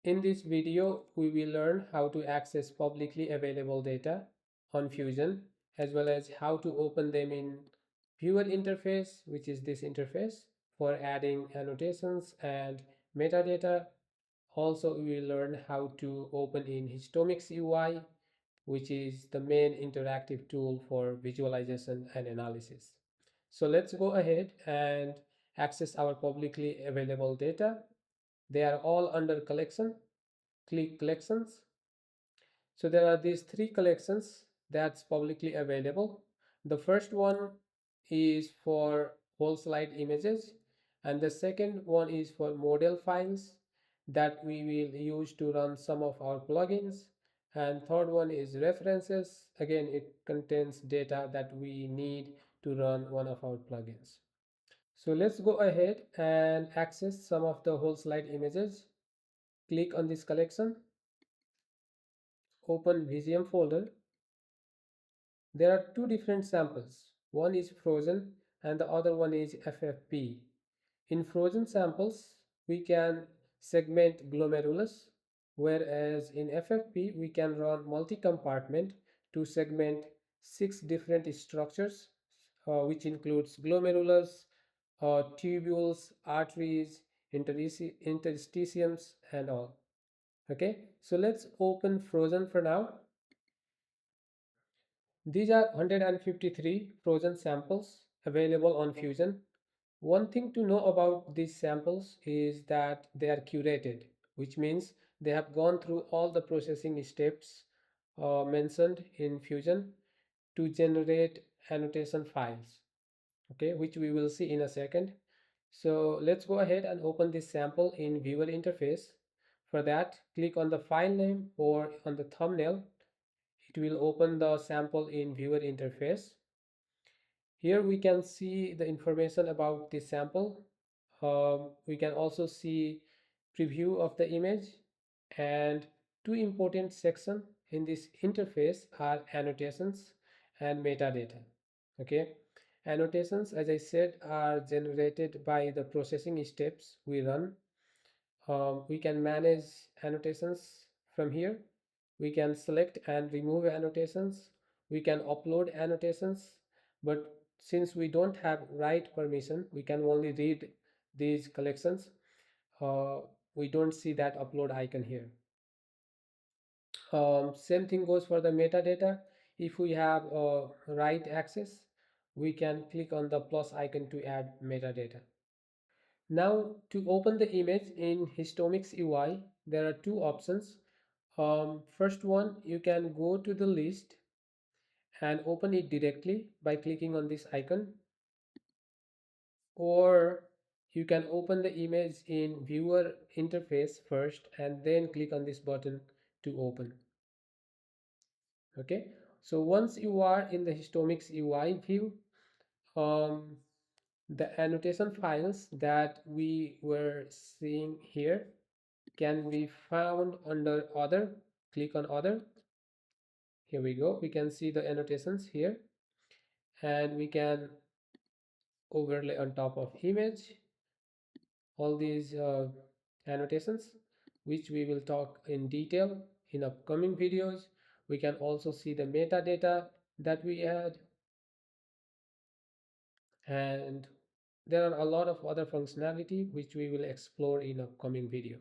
In this video, we will learn how to access publicly available data on Fusion, as well as how to open them in viewer interface, which is this interface, for adding annotations and metadata. Also, we will learn how to open in HistomicsUI, which is the main interactive tool for visualization and analysis. So let's go ahead and access our publicly available data. They are all under collection. Click collections. So there are these three collections that's publicly available. The first one is for whole slide images, and the second one is for model files that we will use to run some of our plugins, and third one is references. Again, it contains data that we need to run one of our plugins. So let's go ahead and access some of the whole slide images. Click on this collection, open Visium folder. There are two different samples. One is Frozen and the other one is FFP. In Frozen samples, we can segment glomerulus, whereas in FFP, we can run multi-compartment to segment 6 different structures, which includes glomerulus, tubules, arteries, interstitiums, and all. Okay, so let's open Frozen for now. These are 153 frozen samples available on Fusion. One thing to know about these samples is that they are curated, which means they have gone through all the processing steps mentioned in Fusion to generate annotation files, okay, which we will see in a second. So let's go ahead and open this sample in viewer interface. For that, click on the file name or on the thumbnail. It will open the sample in viewer interface. Here we can see the information about the sample. We can also see preview of the image, and two important sections in this interface are annotations and metadata. Okay, annotations, as I said, are generated by the processing steps we run. We can manage annotations from here. We can select and remove annotations. We can upload annotations, but since we don't have write permission, we can only read these collections. We don't see that upload icon here. Same thing goes for the metadata. If we have write access, we can click on the plus icon to add metadata. Now to open the image in HistomicsUI, there are two options. First one, you can go to the list and open it directly by clicking on this icon, or you can open the image in viewer interface first and then click on this button to open. Okay, so once you are in the HistomicsUI view, the annotation files that we were seeing here can be found under other. Click on other. Here we go, we can see the annotations here, and we can overlay on top of image all these annotations, which we will talk in detail in upcoming videos. We can also see the metadata that we add, and there are a lot of other functionality which we will explore in upcoming video.